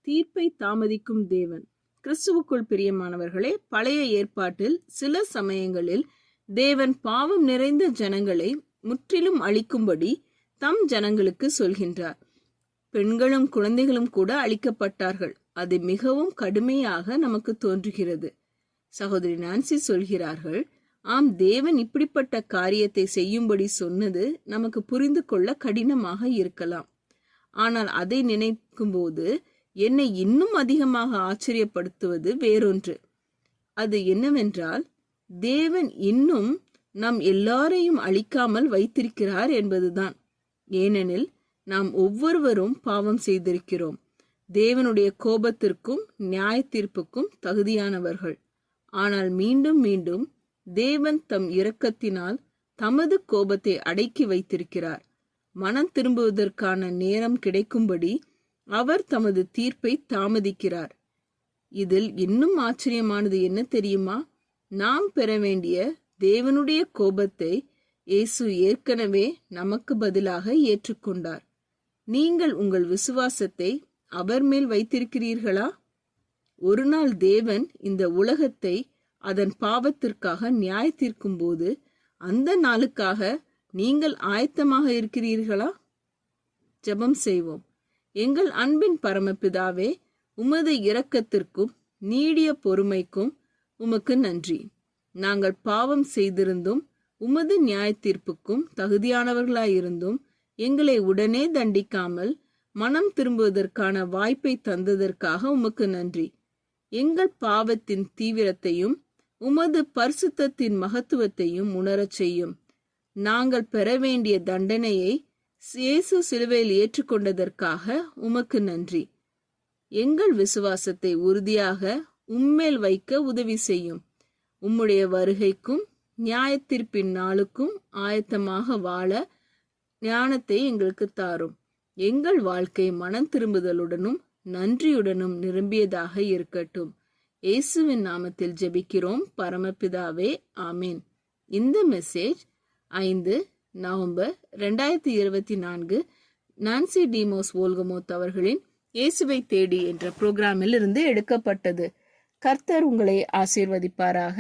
தீர்ப்பை தாமதிக்கும் தேவன். கிறிஸ்துவுக்குள் பிரியமானவர்களே, பழைய ஏற்பாட்டில் சில சமயங்களில் தேவன் பாவம் நிறைந்த ஜனங்களை முற்றிலும் அழிக்கும்படி தம் ஜனங்களுக்கு சொல்கின்றார். பெண்களும் குழந்தைகளும் கூட அழிக்கப்பட்டார்கள். அது மிகவும் கடுமையாக நமக்கு தோன்றுகிறது. சகோதரி நான்சி சொல்கிறார்கள், ஆம், தேவன் இப்படிப்பட்ட காரியத்தை செய்யும்படி சொன்னது நமக்கு புரிந்து கொள்ள கடினமாக இருக்கலாம். ஆனால் அதை நினைக்கும்போது என்னை இன்னும் அதிகமாக ஆச்சரியப்படுத்துவது வேறொன்று. அது என்னவென்றால், தேவன் இன்னும் நம் எல்லாரையும் அழிக்காமல் வைத்திருக்கிறார் என்பதுதான். ஏனெனில் நாம் ஒவ்வொருவரும் பாவம் செய்திருக்கிறோம். தேவனுடைய கோபத்திற்கும் நியாய தீர்ப்புக்கும் தகுதியானவர்கள். ஆனால் மீண்டும் மீண்டும் தேவன் தம் இரக்கத்தினால் தமது கோபத்தை அடக்கி வைத்திருக்கிறார். மனம் திரும்புவதற்கான நேரம் கிடைக்கும்படி அவர் தமது தீர்ப்பை தாமதிக்கிறார். இதில் இன்னும் ஆச்சரியமானது என்ன தெரியுமா? நாம் பெற வேண்டிய தேவனுடைய கோபத்தை இயேசு ஏற்கனவே நமக்கு பதிலாக ஏற்றுக்கொண்டார். நீங்கள் உங்கள் விசுவாசத்தை அவர் மேல் வைத்திருக்கிறீர்களா? ஒரு நாள் தேவன் இந்த உலகத்தை அதன் பாவத்திற்காக நியாய தீர்க்கும் போது அந்த நாளுக்காக நீங்கள் ஆயத்தமாக இருக்கிறீர்களா? ஜெபம் செய்வோம். எங்கள் அன்பின் பரமபிதாவே, உமது இரக்கத்திற்கும் நீடிய பொறுமைக்கும் உமக்கு நன்றி. நாங்கள் பாவம் செய்திருந்தும் உமது நியாய தீர்ப்புக்கும் தகுதியானவர்களாயிருந்தும் எங்களை உடனே தண்டிக்காமல் மனம் திரும்புவதற்கான வாய்ப்பை தந்ததற்காக உமக்கு நன்றி. எங்கள் பாவத்தின் தீவிரத்தையும் உமது பரிசுத்தத்தின் மகத்துவத்தையும் உணரச் செய்யும். நாங்கள் பெற வேண்டிய தண்டனையை இயேசு சிலுவையில் ஏற்றுக்கொண்டதற்காக உமக்கு நன்றி. எங்கள் விசுவாசத்தை உறுதியாக உம்மேல் வைக்க உதவி செய்யும். உம்முடைய வருகைக்கும் நியாய தீர்ப்பின் நாளுக்கும் ஆயத்தமாக வாழ ஞானத்தை எங்களுக்கு தாரும். எங்கள் வாழ்க்கை மனம் திரும்புதலுடனும் நன்றியுடனும் நிரம்பியதாக இருக்கட்டும். இயேசுவின் நாமத்தில் ஜெபிக்கிறோம் பரமபிதாவே, ஆமேன். இந்த மெசேஜ் 5 நவம்பர் 2024 நான்சி டிமோஸ் வோல்கமோத் அவர்களின் இயேசுவை தேடி என்ற புரோகிராமில் இருந்து எடுக்கப்பட்டது. கர்த்தர் உங்களை ஆசீர்வதிப்பாராக.